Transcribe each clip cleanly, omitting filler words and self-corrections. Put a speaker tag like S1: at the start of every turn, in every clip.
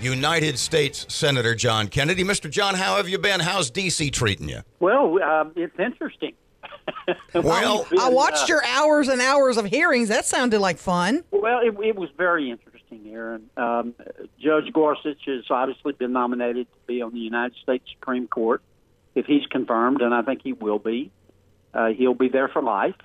S1: United States Senator John Kennedy. Mr. John, how have you been? How's D.C. treating you?
S2: Well, it's interesting.
S1: Well,
S3: I watched your hours and hours of hearings. That sounded like fun.
S2: Well, it was very interesting, Erin. Judge Gorsuch has obviously been nominated to be on the United States Supreme Court. If he's confirmed, and I think he will be, he'll be there for life.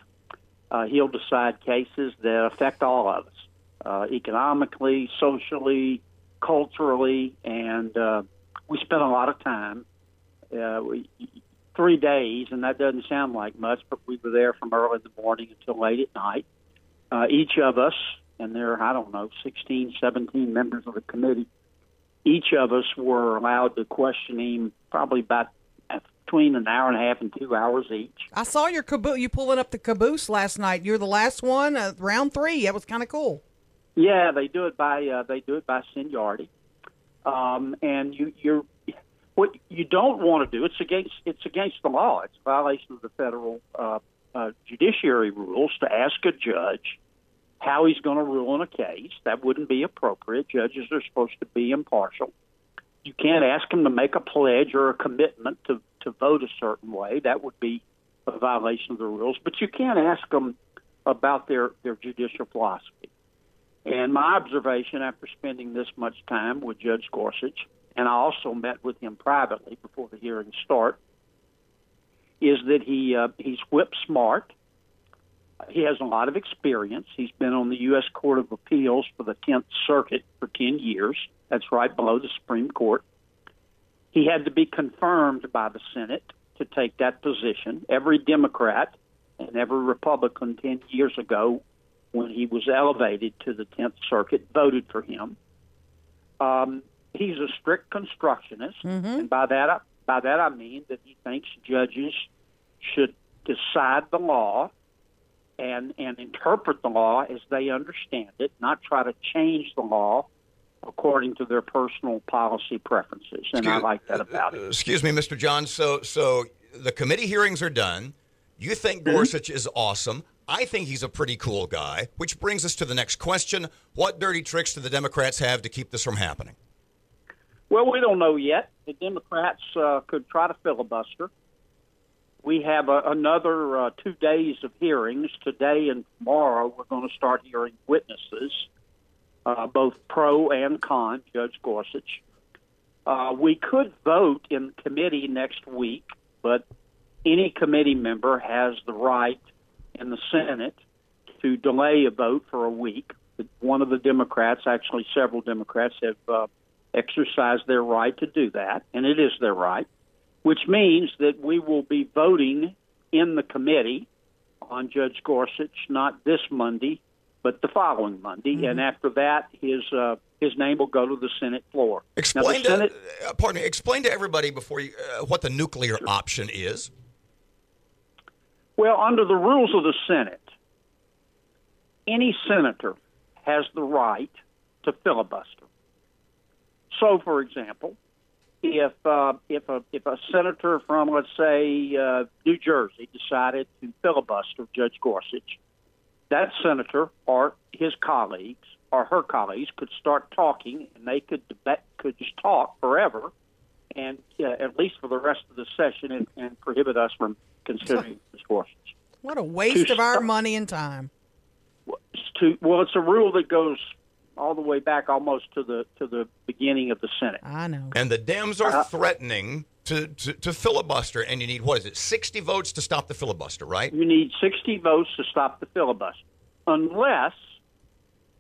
S2: He'll decide cases that affect all of us, economically, socially, culturally, and we spent a lot of time, 3 days, and that doesn't sound like much, but we were there from early in the morning until late at night. Each of us, and there are, 16, 17 members of the committee, each of us were allowed to question him probably about between an hour and a half and 2 hours each.
S3: I saw your caboose. You pulling up the caboose last night. You're the last one, round 3. That was kind of cool.
S2: Yeah, they do it by seniority, and you're what you don't want to do. It's against the law. It's a violation of the federal judiciary rules to ask a judge how he's going to rule in a case. That wouldn't be appropriate. Judges are supposed to be impartial. You can't ask them to make a pledge or a commitment to vote a certain way. That would be a violation of the rules. But you can't ask them about their judicial philosophy. And my observation after spending this much time with Judge Gorsuch, and I also met with him privately before the hearings start, is that he's whip smart. He has a lot of experience. He's been on the U.S. Court of Appeals for the 10th Circuit for 10 years. That's right below the Supreme Court. He had to be confirmed by the Senate to take that position. Every Democrat and every Republican 10 years ago, when he was elevated to the 10th Circuit, voted for him. He's a strict constructionist, and by that I mean that he thinks judges should decide the law and interpret the law as they understand it, not try to change the law according to their personal policy preferences. And I like that about it.
S1: Excuse me, Mr. John. So the committee hearings are done. You think Gorsuch is awesome. I think he's a pretty cool guy, which brings us to the next question. What dirty tricks do the Democrats have to keep this from happening?
S2: Well, we don't know yet. The Democrats could try to filibuster. We have another 2 days of hearings. Today and tomorrow, we're going to start hearing witnesses, both pro and con, Judge Gorsuch. We could vote in committee next week, but any committee member has the right in the Senate to delay a vote for a week. One of the Democrats, actually several Democrats, have exercised their right to do that, and it is their right, which means that we will be voting in the committee on Judge Gorsuch, not this Monday, but the following Monday, and after that, his name will go to the Senate floor.
S1: Explain to everybody before you what the nuclear option is.
S2: Well, under the rules of the Senate, any senator has the right to filibuster. So, for example, if a senator from, let's say, New Jersey decided to filibuster Judge Gorsuch, that senator or his colleagues or her colleagues could start talking, and they could just talk forever, and at least for the rest of the session, and prohibit us from considering Judge Gorsuch.
S3: What a waste of our money and time.
S2: Well, it's a rule that goes all the way back almost to the beginning of the Senate.
S3: I know.
S1: And the Dems are threatening to filibuster, and you need, 60 votes to stop the filibuster, right?
S2: You need 60 votes to stop the filibuster, unless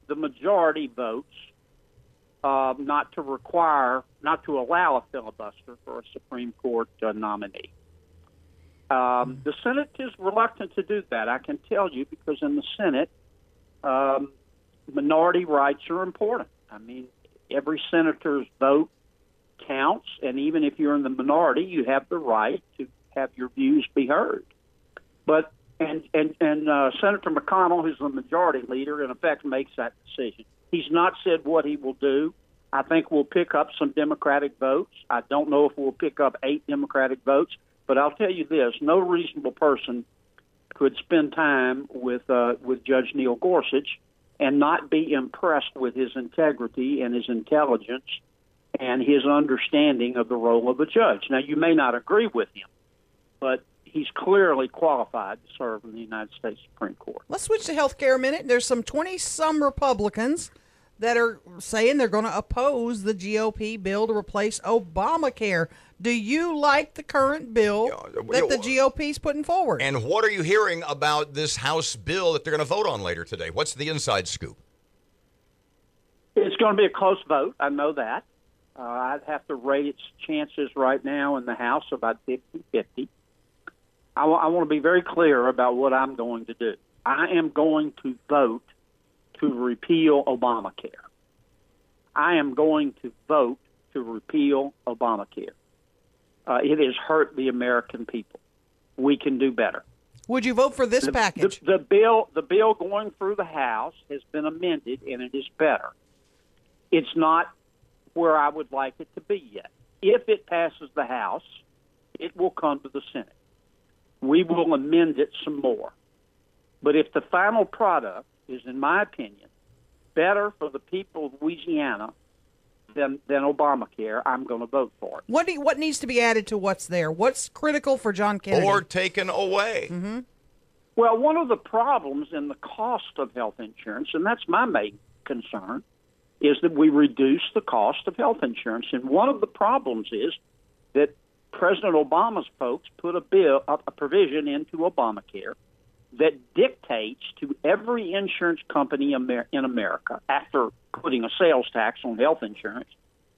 S2: the majority votes not to allow a filibuster for a Supreme Court nominee. The Senate is reluctant to do that, I can tell you, because in the Senate, minority rights are important. I mean, every senator's vote counts, and even if you're in the minority, you have the right to have your views be heard. But Senator McConnell, who's the majority leader, in effect makes that decision. He's not said what he will do. I think we'll pick up some Democratic votes. I don't know if we'll pick up 8 Democratic votes, but I'll tell you this: no reasonable person could spend time with Judge Neil Gorsuch and not be impressed with his integrity and his intelligence and his understanding of the role of a judge. Now, you may not agree with him, but he's clearly qualified to serve in the United States Supreme Court.
S3: Let's switch to health care a minute. There's some 20-some Republicans that are saying they're going to oppose the GOP bill to replace Obamacare. Do you like the current bill that the GOP's putting forward?
S1: And what are you hearing about this House bill that they're going to vote on later today? What's the inside scoop?
S2: It's going to be a close vote. I know that. I'd have to rate its chances right now in the House about 50-50. I want to be very clear about what I'm going to do. I am going to vote to repeal Obamacare. I am going to vote to repeal Obamacare. It has hurt the American people. We can do better.
S3: Would you vote for this package?
S2: The bill going through the House has been amended, and it is better. It's not where I would like it to be yet. If it passes the House, it will come to the Senate. We will amend it some more. But if the final product is, in my opinion, better for the people of Louisiana than Obamacare, I'm going to vote for it.
S3: What needs to be added to what's there? What's critical for John Kennedy?
S1: Or taken away.
S3: Mm-hmm.
S2: Well, one of the problems in the cost of health insurance, and that's my main concern, is that we reduce the cost of health insurance. And one of the problems is that President Obama's folks put a provision into Obamacare that dictates to every insurance company in America, after putting a sales tax on health insurance,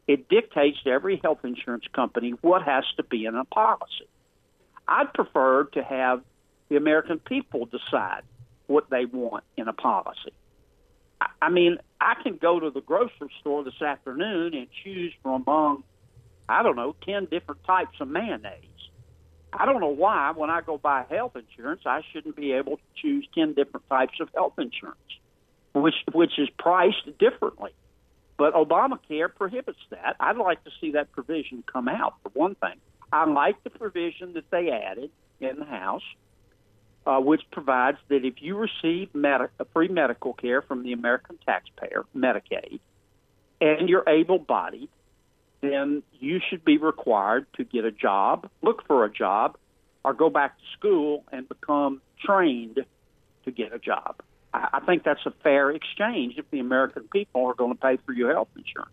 S2: it dictates to every health insurance company what has to be in a policy. I'd prefer to have the American people decide what they want in a policy. I mean, I can go to the grocery store this afternoon and choose from among, 10 different types of mayonnaise. I don't know why, when I go buy health insurance, I shouldn't be able to choose 10 different types of health insurance, which is priced differently. But Obamacare prohibits that. I'd like to see that provision come out, for one thing. I like the provision that they added in the House, which provides that if you receive free medical care from the American taxpayer, Medicaid, and you're able-bodied, then you should be required to get a job, look for a job, or go back to school and become trained to get a job. I think that's a fair exchange if the American people are going to pay for your health insurance.